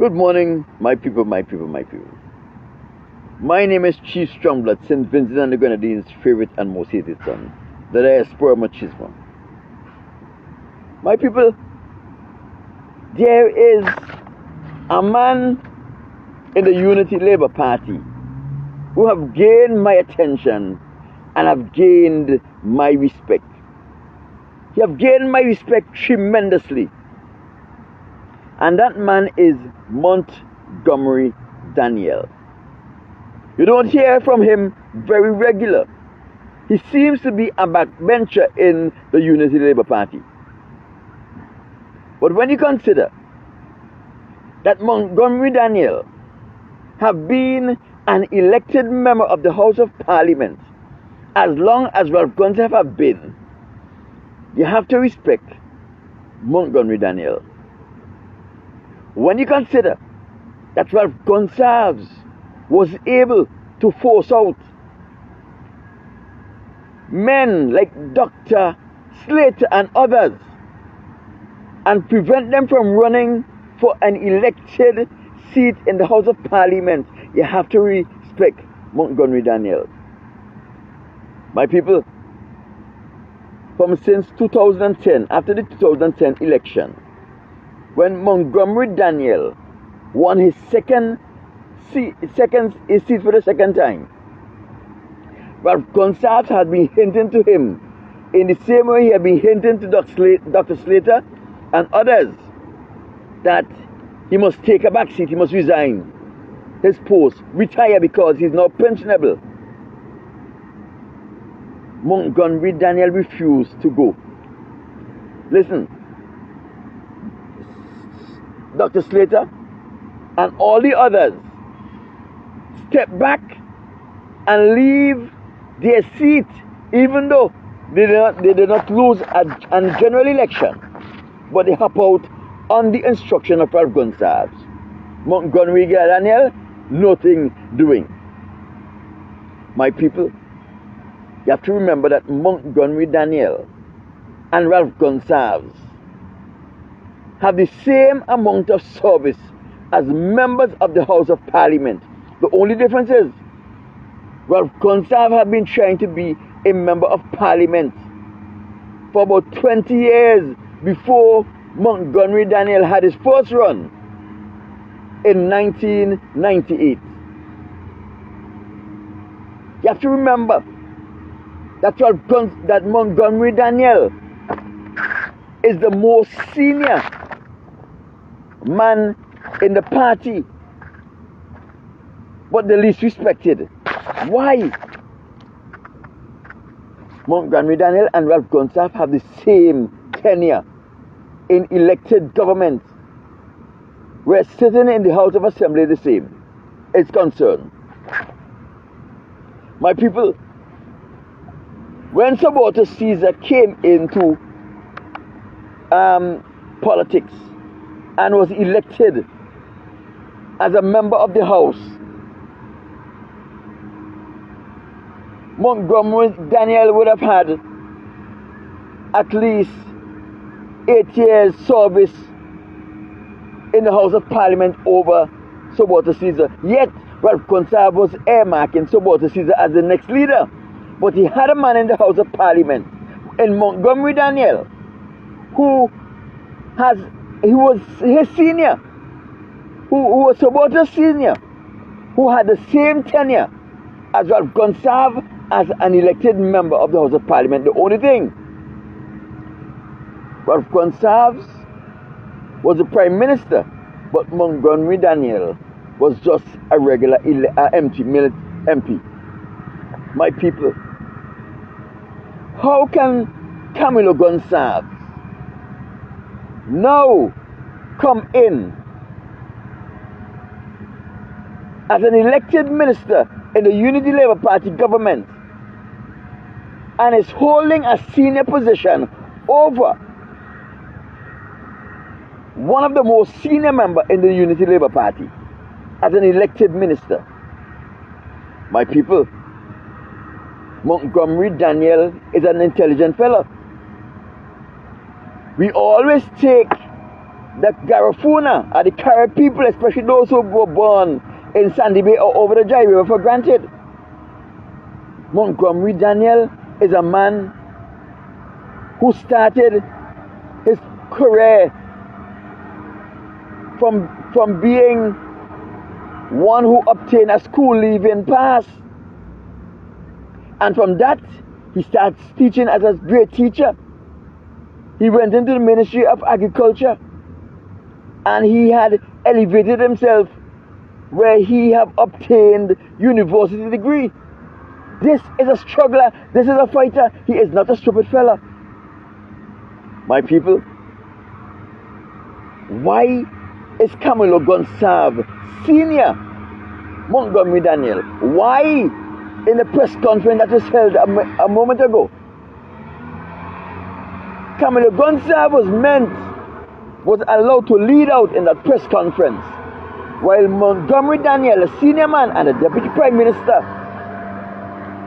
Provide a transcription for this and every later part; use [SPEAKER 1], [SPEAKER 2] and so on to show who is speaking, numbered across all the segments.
[SPEAKER 1] Good morning, my people, my people, my people. My name is Chief Strongblood, St. Vincent and the Grenadines' favorite and most hated son, the diaspora machismo. My people, there is a man in the Unity Labour Party who have gained my attention and have gained my respect. He have gained my respect tremendously. And that man is Montgomery Daniel. You don't hear from him very regular. He seems to be a backbencher in the Unity Labour Party. But when you consider that Montgomery Daniel have been an elected member of the House of Parliament as long as Ralph Gonsalves have been, you have to respect Montgomery Daniel. When you consider that Ralph Gonsalves was able to force out men like Dr. Slater and others and prevent them from running for an elected seat in the House of Parliament, you have to respect Montgomery Daniel. My people, from since 2010, after the 2010 election, when Montgomery Daniel won his seat for the second time, Ralph Gonsalves had been hinting to him in the same way he had been hinting to Dr. Slater and others that he must take a back seat, he must resign his post, retire because he's now pensionable. Montgomery Daniel refused to go. Listen, Dr. Slater and all the others step back and leave their seat, even though they did not lose a general election, but they hop out on the instruction of Ralph Gonsalves. Montgomery Daniel, nothing doing. My people, you have to remember that Montgomery Daniel and Ralph Gonsalves have the same amount of service as members of the House of Parliament. The only difference is Ralph Gonsalves have been trying to be a member of Parliament for about 20 years before Montgomery Daniel had his first run in 1998. You have to remember that Montgomery Daniel is the most senior man in the party, but the least respected. Why? Montgomery Daniel and Ralph Gonsalves have the same tenure in elected government. We're sitting in the House of Assembly the same. It's concerned. My people, when Sir Walter Caesar came into politics and was elected as a member of the House, Montgomery Daniel would have had at least 8 years service in the House of Parliament over Sir Walter Caesar. Yet Ralph Gonsalves was earmarking Sir Walter Caesar as the next leader. But he had a man in the House of Parliament, in Montgomery Daniel, who was his senior, who was Sir Walter Senior, who had the same tenure as Ralph Gonsalves as an elected member of the House of Parliament. The only thing, Ralph Gonsalves was the Prime Minister, but Montgomery Daniel was just a regular MP. My people, how can Camilo Gonsalves now come in as an elected minister in the Unity Labour Party government and is holding a senior position over one of the most senior members in the Unity Labour Party as an elected minister? My people, Montgomery Daniel is an intelligent fellow. We always take the Garifuna are the Carib people, especially those who were born in Sandy Bay or over the Jai River, for granted. Montgomery Daniel is a man who started his career from being one who obtained a school leaving pass. And from that, he starts teaching as a great teacher. He went into the Ministry of Agriculture, and he had elevated himself where he have obtained university degree. This is a struggler. This is a fighter. He is not a stupid fella. My people, why is Camilo Gonsalves, Senior Montgomery Daniel, why in the press conference that was held a moment ago, Camilo Gonsalves was allowed to lead out in that press conference, while Montgomery Daniel, a senior man and a deputy prime minister,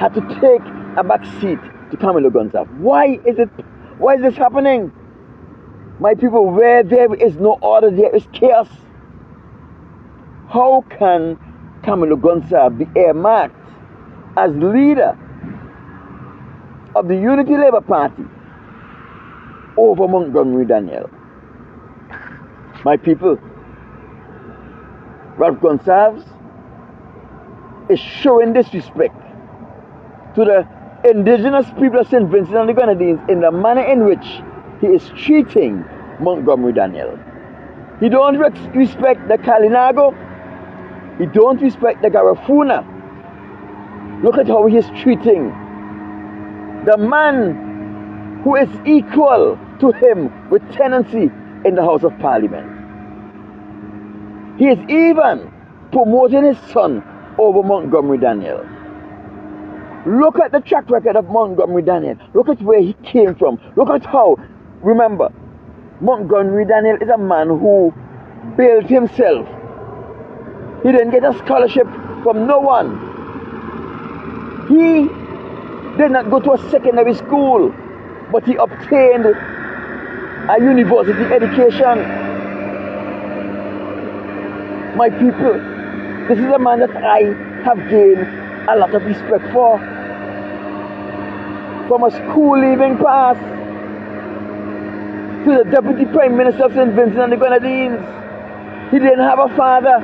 [SPEAKER 1] had to take a back seat to Camilo Gonsalves? Why is this happening? My people, where there is no order, there is chaos. How can Camilo Gonsalves be earmarked as leader of the Unity Labour Party over Montgomery Daniel? My people, Ralph Gonsalves is showing disrespect to the indigenous people of St. Vincent and the Grenadines in the manner in which he is treating Montgomery Daniel. He don't respect the Kalinago. He don't respect the Garifuna. Look at how he is treating the man who is equal to him with tenancy in the House of Parliament. He is even promoting his son over Montgomery Daniel. Look at the track record of Montgomery Daniel. Look at where he came from. Look at how, remember, Montgomery Daniel is a man who built himself. He didn't get a scholarship from no one. He did not go to a secondary school, but he obtained a university education. My people, this is a man that I have gained a lot of respect for. From a school leaving pass to the Deputy Prime Minister of St. Vincent and the Grenadines. He didn't have a father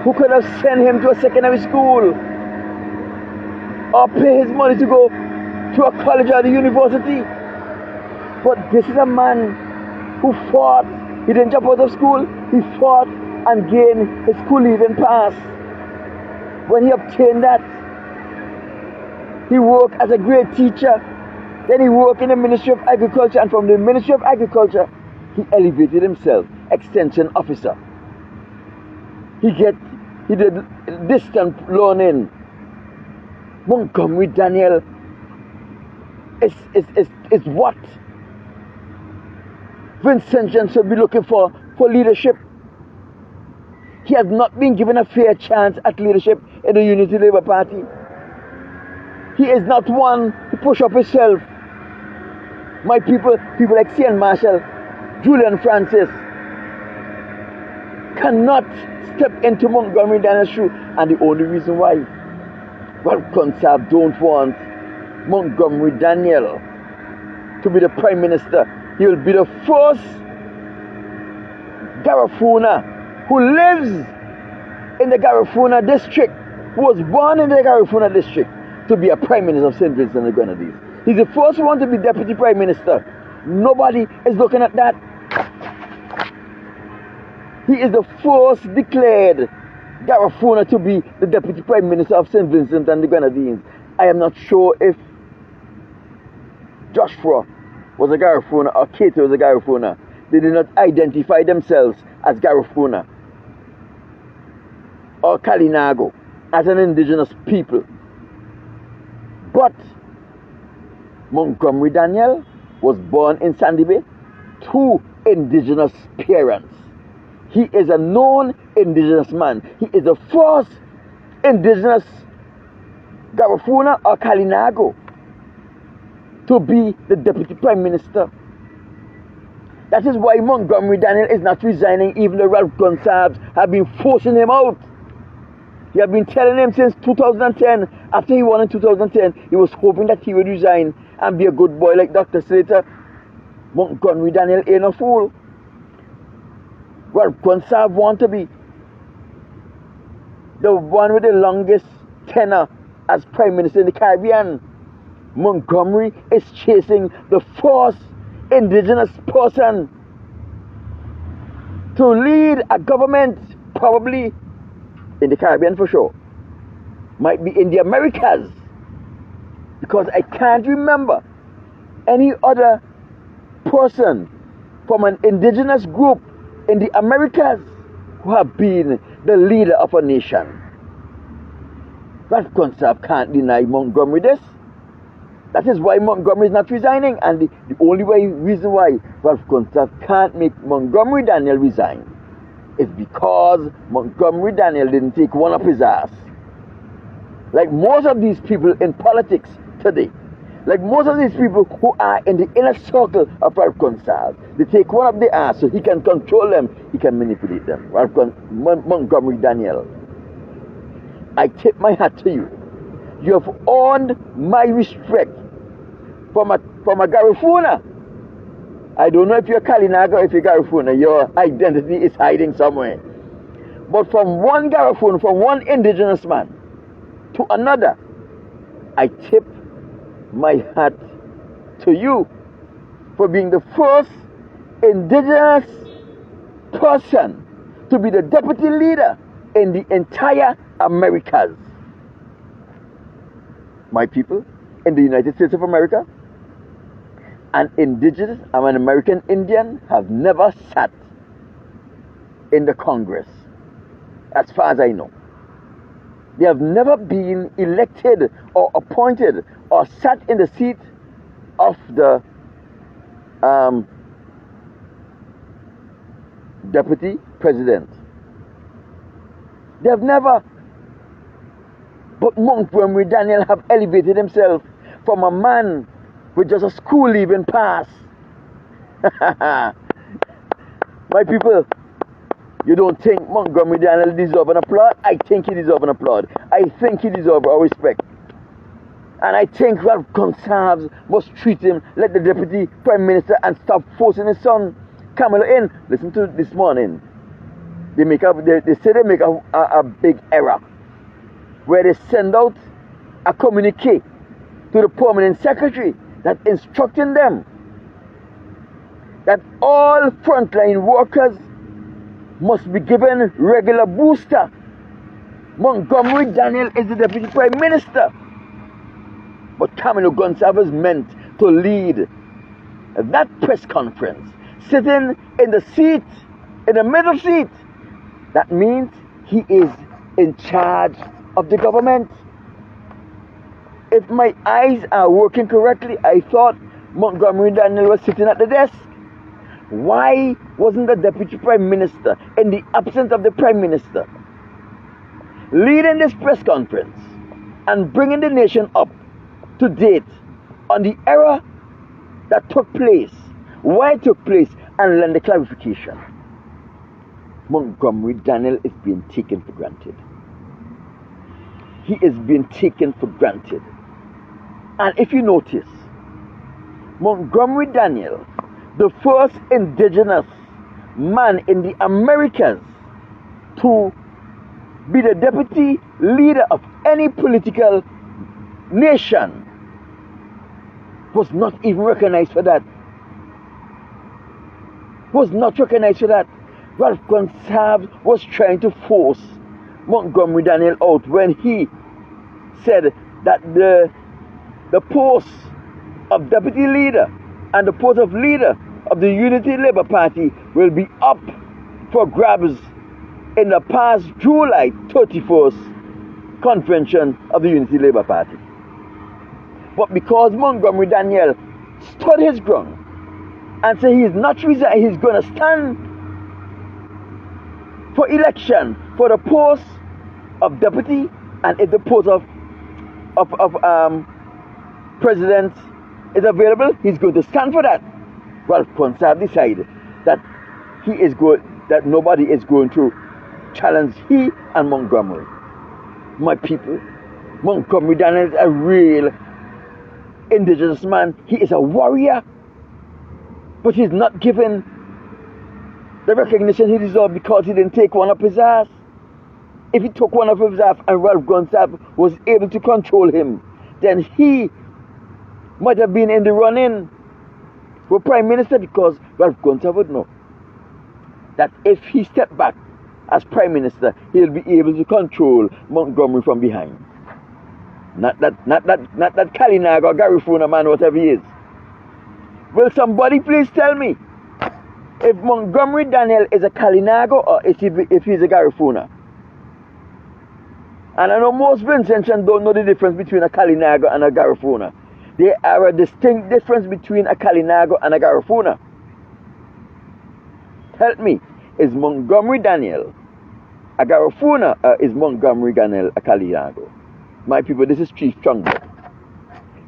[SPEAKER 1] who could have sent him to a secondary school or pay his money to go to a college or a university. But this is a man who fought. He didn't jump out of school. He fought and gained his school leaving pass. When he obtained that, he worked as a great teacher. Then he worked in the Ministry of Agriculture, and from the Ministry of Agriculture, he elevated himself, extension officer. He did distant learning. Montgomery Daniel is what Vincentians should be looking for leadership. He has not been given a fair chance at leadership in the Unity Labour Party. He is not one to push up himself. My people like C.N. Marshall, Julian Francis, cannot step into Montgomery Daniel's shoe. And the only reason why Ralph Gonsalves don't want Montgomery Daniel to be the Prime Minister. He will be the first Garifuna who lives in the Garifuna district, who was born in the Garifuna district, to be a Prime Minister of St. Vincent and the Grenadines. He's the first one to be Deputy Prime Minister. Nobody is looking at that. He is the first declared Garifuna to be the Deputy Prime Minister of St. Vincent and the Grenadines. I am not sure if Joshua was a Garifuna or Cato was a Garifuna. They did not identify themselves as Garifuna or Kalinago, as an indigenous people. But Montgomery Daniel was born in Sandy Bay to indigenous parents. He is a known indigenous man. He is the first indigenous Garifuna or Kalinago to be the Deputy Prime Minister. That is why Montgomery Daniel is not resigning, even though Ralph Gonsalves have been forcing him out. He have been telling him since 2010, after he won in 2010, he was hoping that he would resign and be a good boy like Dr. Slater. Montgomery Daniel ain't a fool. Ralph Gonsalves want to be the one with the longest tenure as Prime Minister in the Caribbean. Montgomery is chasing the first indigenous person to lead a government, probably in the Caribbean for sure. Might be in the Americas, because I can't remember any other person from an indigenous group in the Americas who have been the leader of a nation. Ralph Gonsalves can't deny Montgomery this. That is why Montgomery is not resigning, and the only reason why Ralph Gonsalves can't make Montgomery Daniel resign is because Montgomery Daniel didn't take one up his ass. Like most of these people in politics today, like most of these people who are in the inner circle of Ralph Gonsalves, they take one up their ass so he can control them, he can manipulate them. Montgomery Daniel, I tip my hat to you. You have earned my respect from a Garifuna. I don't know if you're Kalinaga or if you're Garifuna. Your identity is hiding somewhere. But from one Garifuna, from one indigenous man to another, I tip my hat to you for being the first indigenous person to be the deputy leader in the entire Americas. My people, in the United States of America, an indigenous, I'm an American Indian, have never sat in the Congress, as far as I know. They have never been elected or appointed or sat in the seat of the deputy president. They have never. But Montgomery Daniel have elevated himself from a man with just a school leaving pass. My people, you don't think Montgomery Daniel deserves an applaud? I think he deserves an applaud. I think he deserves our respect. And I think Ralph Gonsalves must treat him like the deputy prime minister and stop forcing his son Kamala in. Listen to this morning. They say they make a big error, where they send out a communique to the permanent secretary that instructing them that all frontline workers must be given regular booster. Montgomery Daniel is the deputy prime minister, but Camilo Gonsalves meant to lead that press conference, sitting in the seat, in the middle seat. That means he is in charge of the government. If my eyes are working correctly, I thought Montgomery Daniel was sitting at the desk. Why wasn't the deputy prime minister, in the absence of the prime minister, leading this press conference and bringing the nation up to date on the error that took place, why it took place, and lend a clarification? Montgomery Daniel is being taken for granted. He is being taken for granted. And if you notice, Montgomery Daniel, the first indigenous man in the Americas to be the deputy leader of any political nation, was not even recognized for that. Was not recognized for that. Ralph Gonsalves was trying to force Montgomery Daniel out when he said that the post of deputy leader and the post of leader of the Unity Labour Party will be up for grabs in the past July 31st convention of the Unity Labour Party. But because Montgomery Daniel stood his ground and said he is not resigning, he's going to stand for election for the post of deputy, and if the post of president is available, he's going to stand for that. Ralph Gonsalves decided that that nobody is going to challenge he and Montgomery. My people, Montgomery Daniel is a real Indigenous man. He is a warrior, but he's not given the recognition he deserves because he didn't take one up his ass. If he took one up his ass and Ralph Gonsalves was able to control him, then he might have been in the run-in for Prime Minister, because Ralph Gonsalves would know that if he stepped back as Prime Minister, he'll be able to control Montgomery from behind. Not that Kalinaga or Garifuna man, whatever he is. Will somebody please tell me if Montgomery Daniel is a Kalinago or if he's a Garifuna? And I know most Vincentians don't know the difference between a Kalinago and a Garifuna. There are a distinct difference between a Kalinago and a Garifuna. Help me, is Montgomery Daniel a Garifuna or is Montgomery Daniel a Kalinago? My people, this is Chief Montgomery,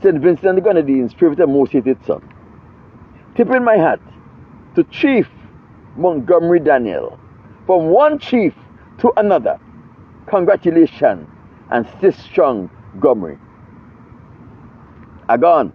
[SPEAKER 1] St. Vincent and the Grenadines' favorite and most hated son. Tipping my hat to Chief Montgomery Daniel. From one chief to another, congratulations and stay strong, Montgomery. Agone.